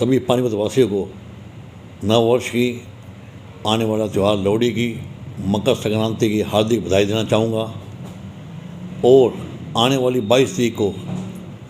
सभी पानीपत वासियों को नव वर्ष की, आने वाला त्यौहार लोहड़ी की, मकर संक्रांति की हार्दिक बधाई देना चाहूँगा। और आने वाली 22 तारीख को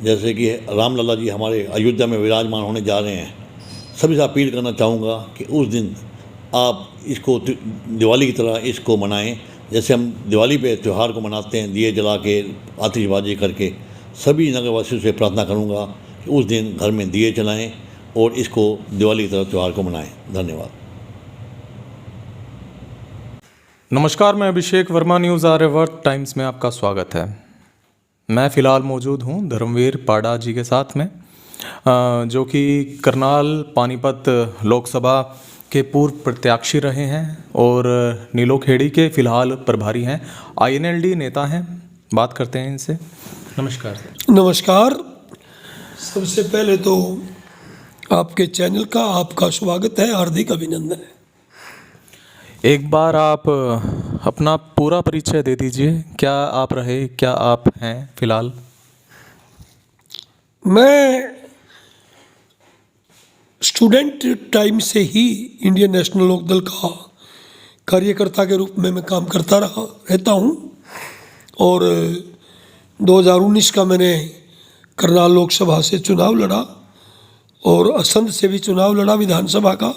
जैसे कि रामलला जी हमारे अयोध्या में विराजमान होने जा रहे हैं, सभी से अपील करना चाहूँगा कि उस दिन आप इसको दिवाली की तरह इसको मनाएं। जैसे हम दिवाली पे त्यौहार को मनाते हैं दिए जला के, आतिशबाजी करके, सभी नगरवासियों से प्रार्थना करूँगा कि उस दिन घर में दिए जलाएं और इसको दिवाली की तरह त्यौहार को मनाएं। धन्यवाद। नमस्कार, मैं अभिषेक वर्मा, न्यूज़ आर्यावर्त टाइम्स में आपका स्वागत है। मैं फ़िलहाल मौजूद हूँ धर्मवीर पाड़ा जी के साथ में, जो कि करनाल पानीपत लोकसभा के पूर्व प्रत्याशी रहे हैं और नीलोखेड़ी के फ़िलहाल प्रभारी हैं, INLD नेता हैं। बात करते हैं इनसे। नमस्कार सर। नमस्कार। सबसे पहले तो आपके चैनल का आपका स्वागत है, हार्दिक अभिनंदन है। एक बार आप अपना पूरा परिचय दे दीजिए, क्या आप रहे, क्या आप हैं फिलहाल? मैं स्टूडेंट टाइम से ही इंडियन नेशनल लोकदल का कार्यकर्ता के रूप में मैं काम करता रहता हूं और 2019 का मैंने करनाल लोकसभा से चुनाव लड़ा और असंध से भी चुनाव लड़ा विधानसभा का।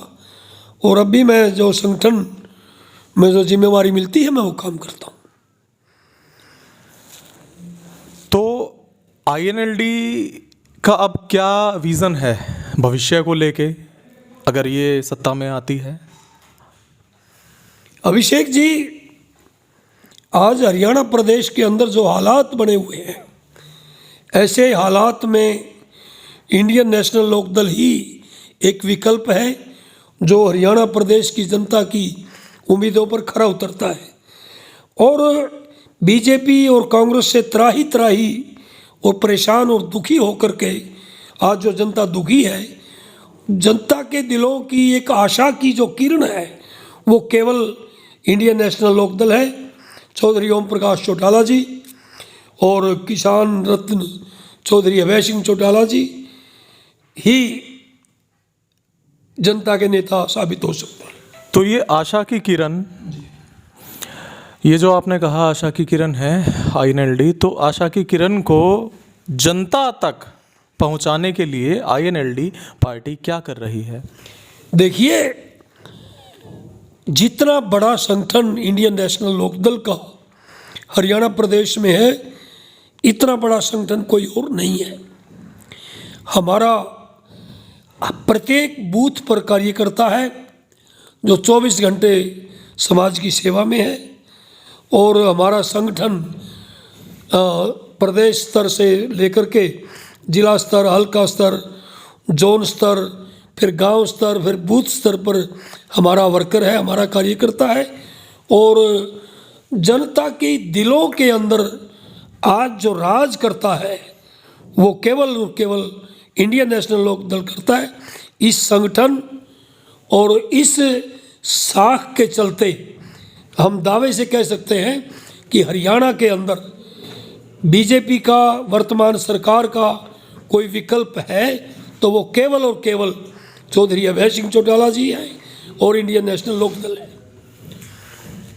और अभी मैं जो संगठन में जो जिम्मेवारी मिलती है मैं वो काम करता हूँ। तो INLD का अब क्या विज़न है भविष्य को लेके, अगर ये सत्ता में आती है? अभिषेक जी, आज हरियाणा प्रदेश के अंदर जो हालात बने हुए हैं, ऐसे हालात में इंडियन नेशनल लोकदल ही एक विकल्प है जो हरियाणा प्रदेश की जनता की उम्मीदों पर खरा उतरता है। और बीजेपी और कांग्रेस से त्राही त्राही और परेशान और दुखी होकर के आज जो जनता दुखी है, जनता के दिलों की एक आशा की जो किरण है वो केवल इंडियन नेशनल लोकदल है। चौधरी ओम प्रकाश चौटाला जी और किसान रत्न चौधरी अभय सिंह चौटाला जी ही जनता के नेता साबित हो सकते हैं। तो ये आशा की किरण, ये जो आपने कहा आशा की किरण है INLD, तो आशा की किरण को जनता तक पहुंचाने के लिए INLD पार्टी क्या कर रही है? देखिए, जितना बड़ा संगठन इंडियन नेशनल लोकदल का हरियाणा प्रदेश में है, इतना बड़ा संगठन कोई और नहीं है। हमारा प्रत्येक बूथ पर कार्यकर्ता है जो 24 घंटे समाज की सेवा में है। और हमारा संगठन प्रदेश स्तर से लेकर के जिला स्तर, हल्का स्तर, जोन स्तर, फिर गांव स्तर, फिर बूथ स्तर पर हमारा वर्कर है, हमारा कार्यकर्ता है। और जनता के दिलों के अंदर आज जो राज करता है वो केवल और केवल इंडियन नेशनल लोकदल करता है। इस संगठन और इस साख के चलते हम दावे से कह सकते हैं कि हरियाणा के अंदर बीजेपी का, वर्तमान सरकार का कोई विकल्प है तो वो केवल और केवल चौधरी अभय सिंह चौटाला जी हैं और इंडियन नेशनल लोकदल है।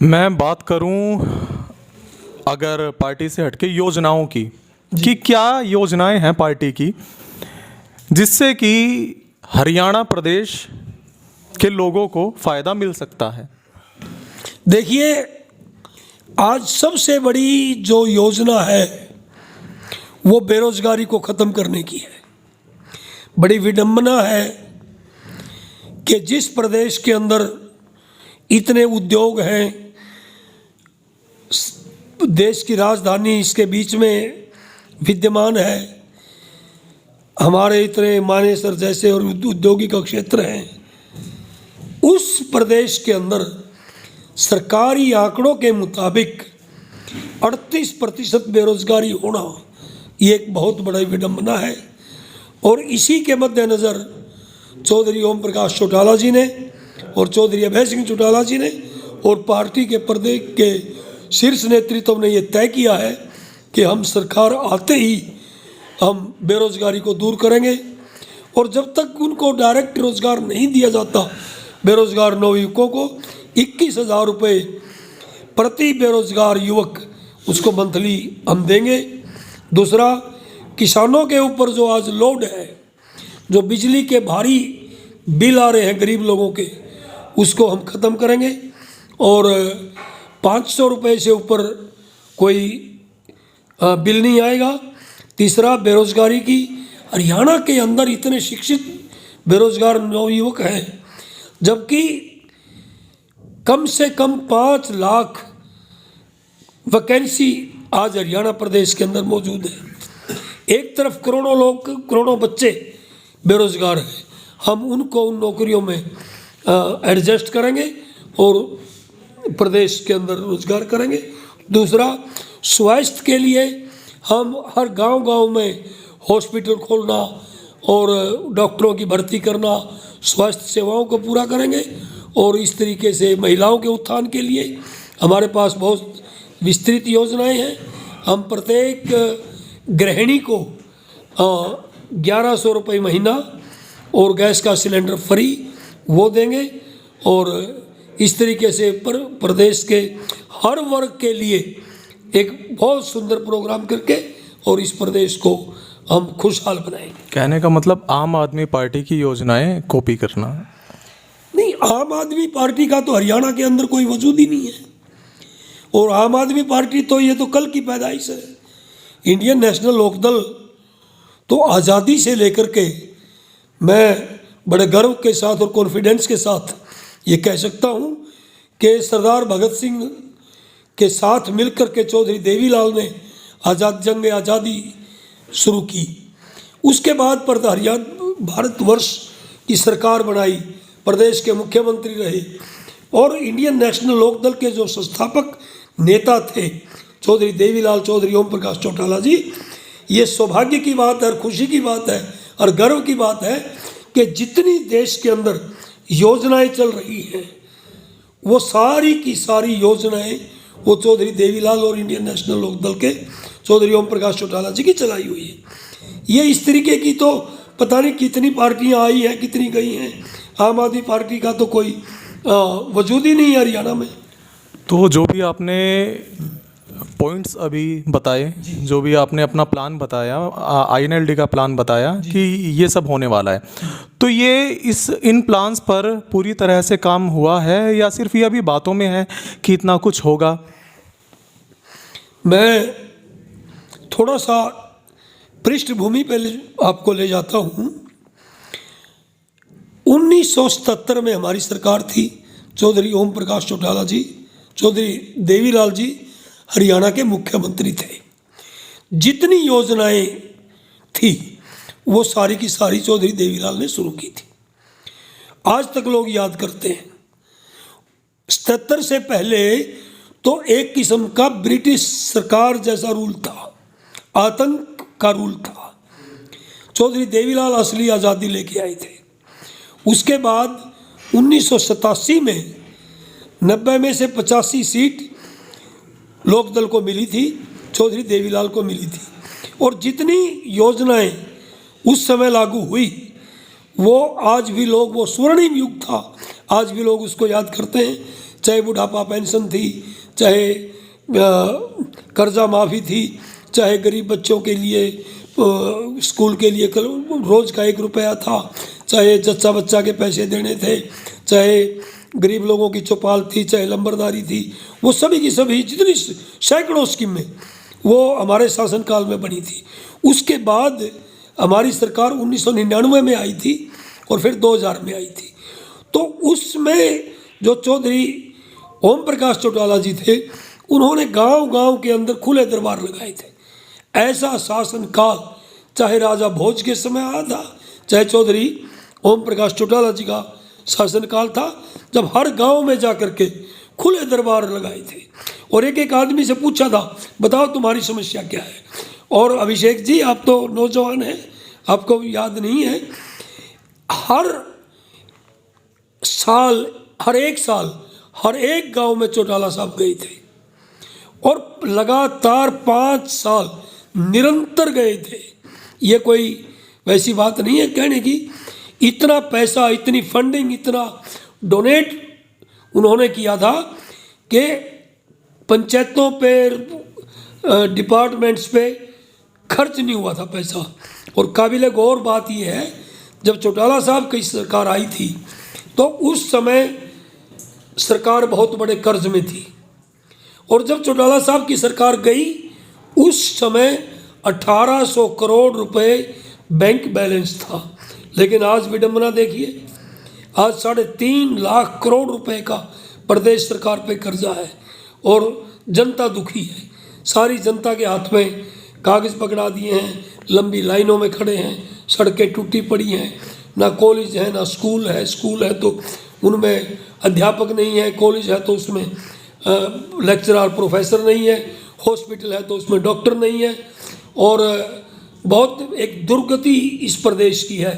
मैं बात करूं अगर पार्टी से हटके योजनाओं की, कि क्या योजनाएं हैं पार्टी की जिससे कि हरियाणा प्रदेश के लोगों को फ़ायदा मिल सकता है? देखिए, आज सबसे बड़ी जो योजना है वो बेरोजगारी को ख़त्म करने की है। बड़ी विडंबना है कि जिस प्रदेश के अंदर इतने उद्योग हैं, देश की राजधानी इसके बीच में विद्यमान है, हमारे इतने मानेसर जैसे और औद्योगिक क्षेत्र हैं, उस प्रदेश के अंदर सरकारी आंकड़ों के मुताबिक 38% बेरोजगारी होना ये एक बहुत बड़ी विडंबना है। और इसी के मद्देनज़र चौधरी ओम प्रकाश चौटाला जी ने और चौधरी अभय सिंह चौटाला जी ने और पार्टी के प्रदेश के शीर्ष नेतृत्व ने ये तय किया है कि हम सरकार आते ही हम बेरोजगारी को दूर करेंगे। और जब तक उनको डायरेक्ट रोजगार नहीं दिया जाता बेरोजगार नवयुवकों को 21,000 रुपये प्रति बेरोजगार युवक उसको मंथली हम देंगे। दूसरा, किसानों के ऊपर जो आज लोड है, जो बिजली के भारी बिल आ रहे हैं गरीब लोगों के, उसको हम ख़त्म करेंगे और 500 रुपये से ऊपर कोई बिल नहीं आएगा। तीसरा, बेरोजगारी की, हरियाणा के अंदर इतने शिक्षित बेरोजगार नवयुवक हैं, जबकि कम से कम 5 लाख वैकेंसी आज हरियाणा प्रदेश के अंदर मौजूद है। एक तरफ करोड़ों लोग, करोड़ों बच्चे बेरोजगार हैं, हम उनको उन नौकरियों में एडजस्ट करेंगे और प्रदेश के अंदर रोजगार करेंगे। दूसरा, स्वास्थ्य के लिए हम हर गांव-गांव में हॉस्पिटल खोलना और डॉक्टरों की भर्ती करना, स्वास्थ्य सेवाओं को पूरा करेंगे। और इस तरीके से महिलाओं के उत्थान के लिए हमारे पास बहुत विस्तृत योजनाएं हैं। हम प्रत्येक गृहिणी को 1100 रुपये महीना और गैस का सिलेंडर फ्री वो देंगे और इस तरीके से प्रदेश के हर वर्ग के लिए एक बहुत सुंदर प्रोग्राम करके और इस प्रदेश को हम खुशहाल बनाएंगे। कहने का मतलब आम आदमी पार्टी की योजनाएं कॉपी करना नहीं, आम आदमी पार्टी का तो हरियाणा के अंदर कोई वजूद ही नहीं है और आम आदमी पार्टी तो ये तो कल की पैदाइश है। इंडियन नेशनल लोकदल तो आज़ादी से लेकर के मैं बड़े गर्व के साथ और कॉन्फिडेंस के साथ ये कह सकता हूँ कि सरदार भगत सिंह के साथ मिलकर के चौधरी देवीलाल ने जंग आज़ादी शुरू की। उसके बाद पर हरियाणा भारतवर्ष की सरकार बनाई, प्रदेश के मुख्यमंत्री रहे और इंडियन नेशनल लोकदल के जो संस्थापक नेता थे चौधरी देवीलाल, चौधरी ओम प्रकाश चौटाला जी, ये सौभाग्य की बात है और खुशी की बात है और गर्व की बात है कि जितनी देश के अंदर योजनाएं चल रही हैं वो सारी की सारी योजनाएं वो चौधरी देवीलाल और इंडियन नेशनल लोकदल के चौधरी ओम प्रकाश चौटाला जी की चलाई हुई है। ये इस तरीके की तो पता नहीं कितनी पार्टियां आई हैं, कितनी गई हैं। आम आदमी पार्टी का तो कोई वजूद ही नहीं है हरियाणा में। तो जो भी आपने पॉइंट्स अभी बताए, जो भी आपने अपना प्लान बताया, INLD का प्लान बताया कि ये सब होने वाला है, तो ये इन प्लान्स पर पूरी तरह से काम हुआ है या सिर्फ ये अभी बातों में है कि इतना कुछ होगा? मैं थोड़ा सा पृष्ठभूमि पे आपको ले जाता हूँ। 1977 में हमारी सरकार थी, चौधरी ओम प्रकाश चौटाला जी, चौधरी देवीलाल जी हरियाणा के मुख्यमंत्री थे। जितनी योजनाएं थी वो सारी की सारी चौधरी देवीलाल ने शुरू की थी। आज तक लोग याद करते हैं। 77 से पहले तो एक किस्म का ब्रिटिश सरकार जैसा रूल था, आतंक का रूल था। चौधरी देवीलाल असली आज़ादी लेके आए थे। उसके बाद 1987 में 90 में से 85 सीट लोकदल को मिली थी, चौधरी देवीलाल को मिली थी और जितनी योजनाएं उस समय लागू हुई वो आज भी लोग, वो स्वर्णिम युग था, आज भी लोग उसको याद करते हैं। चाहे बुढ़ापा पेंशन थी, चाहे कर्जा माफ़ी थी, चाहे गरीब बच्चों के लिए स्कूल के लिए रोज़ का 1 रुपया था, चाहे जच्चा बच्चा के पैसे देने थे, चाहे गरीब लोगों की चौपाल थी, चाहे लंबरदारी थी, वो सभी की सभी जितनी सैकड़ों स्कीमें वो हमारे शासनकाल में बनी थी। उसके बाद हमारी सरकार 1999 में आई थी और फिर 2000 में आई थी। तो उसमें जो चौधरी ओम प्रकाश चौटाला जी थे, उन्होंने गांव-गांव के अंदर खुले दरबार लगाए थे। ऐसा शासनकाल चाहे राजा भोज के समय आया था, चाहे चौधरी ओम प्रकाश चौटाला जी का शासनकाल था, जब हर गांव में जा कर के खुले दरबार लगाए थे और एक एक आदमी से पूछा था, बताओ तुम्हारी समस्या क्या है। और अभिषेक जी, आप तो नौजवान हैं, आपको याद नहीं है, हर साल हर एक गांव में चौटाला साहब गए थे और लगातार 5 साल निरंतर गए थे। ये कोई वैसी बात नहीं है कहने की। इतना पैसा, इतनी फंडिंग, इतना डोनेट उन्होंने किया था कि पंचायतों पे, डिपार्टमेंट्स पे खर्च नहीं हुआ था पैसा। और काबिल गौर बात यह है, जब चौटाला साहब की सरकार आई थी तो उस समय सरकार बहुत बड़े कर्ज में थी, और जब चौटाला साहब की सरकार गई उस समय 1800 करोड़ रुपए बैंक बैलेंस था। लेकिन आज विडंबना देखिए, आज 3.5 लाख करोड़ रुपए का प्रदेश सरकार पे कर्जा है और जनता दुखी है। सारी जनता के हाथ में कागज़ पकड़ा दिए हैं, लंबी लाइनों में खड़े हैं, सड़कें टूटी पड़ी हैं, ना कॉलेज है ना स्कूल है। स्कूल है तो उनमें अध्यापक नहीं है, कॉलेज है तो उसमें लेक्चरर प्रोफेसर नहीं है, हॉस्पिटल है तो उसमें डॉक्टर नहीं है, और बहुत एक दुर्गति इस प्रदेश की है।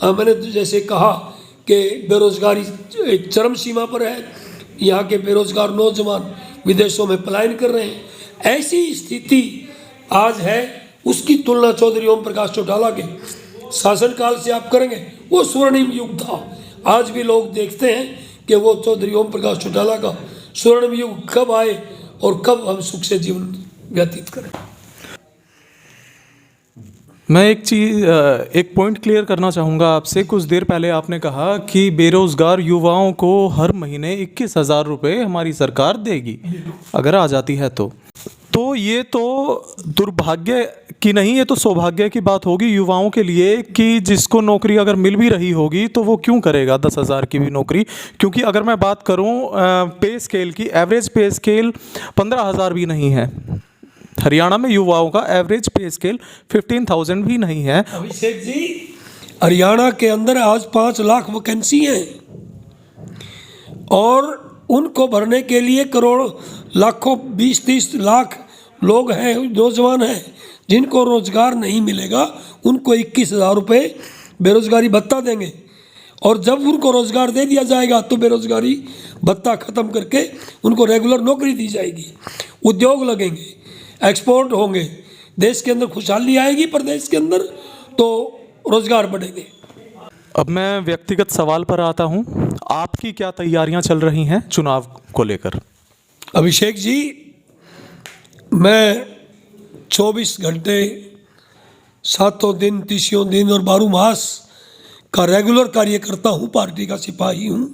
मैंने जैसे कहा कि बेरोजगारी एक चरम सीमा पर है, यहाँ के बेरोजगार नौजवान विदेशों में पलायन कर रहे हैं। ऐसी स्थिति आज है, उसकी तुलना चौधरी ओम प्रकाश चौटाला के शासनकाल से आप करेंगे, वो स्वर्णिम युग था। आज भी लोग देखते हैं कि वो चौधरी ओम प्रकाश चौटाला का स्वर्णिम युग कब आए और कब हम सुख से जीवन व्यतीत करें। मैं एक पॉइंट क्लियर करना चाहूँगा आपसे। कुछ देर पहले आपने कहा कि बेरोज़गार युवाओं को हर महीने 21,000 रुपये हमारी सरकार देगी अगर आ जाती है तो ये तो दुर्भाग्य की नहीं, ये तो सौभाग्य की बात होगी युवाओं के लिए कि जिसको नौकरी अगर मिल भी रही होगी तो वो क्यों करेगा 10,000 की भी नौकरी। क्योंकि अगर मैं बात करूँ पे स्केल की, एवरेज पे स्केल 15,000 भी नहीं है। हरियाणा में युवाओं का एवरेज पे स्केल 15,000 भी नहीं है। अभिषेक जी, हरियाणा के अंदर आज 5 लाख वैकेंसी हैं और उनको भरने के लिए करोड़ लाखों 20-30 लाख लोग हैं, नौजवान हैं, जिनको रोजगार नहीं मिलेगा। उनको 21,000 रुपये बेरोजगारी भत्ता देंगे, और जब उनको रोजगार दे दिया जाएगा तो बेरोजगारी भत्ता ख़त्म करके उनको रेगुलर नौकरी दी जाएगी, उद्योग लगेंगे, एक्सपोर्ट होंगे, देश के अंदर खुशहाली आएगी, प्रदेश के अंदर तो रोजगार बढ़ेंगे। अब मैं व्यक्तिगत सवाल पर आता हूं, आपकी क्या तैयारियां चल रही हैं चुनाव को लेकर? अभिषेक जी, मैं 24 घंटे 7 दिन 30 दिन और 12 मास का रेगुलर कार्यकर्ता हूँ, पार्टी का सिपाही हूँ।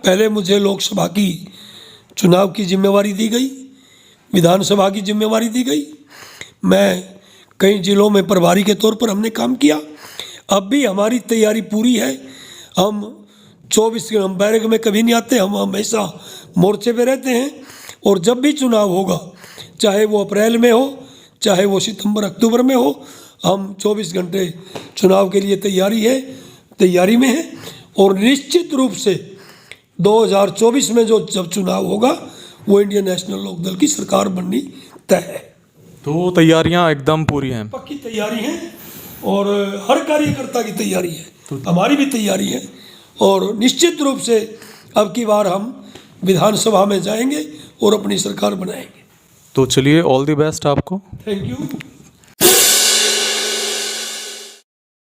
पहले मुझे लोकसभा की चुनाव की जिम्मेवारी दी गई, विधानसभा की जिम्मेवारी दी गई। मैं कई जिलों में प्रभारी के तौर पर हमने काम किया। अब भी हमारी तैयारी पूरी है। हम 24 हम बैरक में कभी नहीं आते, हम हमेशा मोर्चे पे रहते हैं। और जब भी चुनाव होगा, चाहे वो अप्रैल में हो, चाहे वो सितंबर अक्टूबर में हो, हम 24 घंटे चुनाव के लिए तैयारी में हैं। और निश्चित रूप से 2024 में जब चुनाव होगा वो इंडियन नेशनल लोकदल की सरकार बननी तय है। तो तैयारियां एकदम पूरी हैं? पक्की तैयारी है और हर कार्यकर्ता की तैयारी है, हमारी भी तैयारी है। और निश्चित रूप से अब की बार हम विधानसभा में जाएंगे और अपनी सरकार बनाएंगे। तो चलिए, ऑल द बेस्ट आपको। Thank you.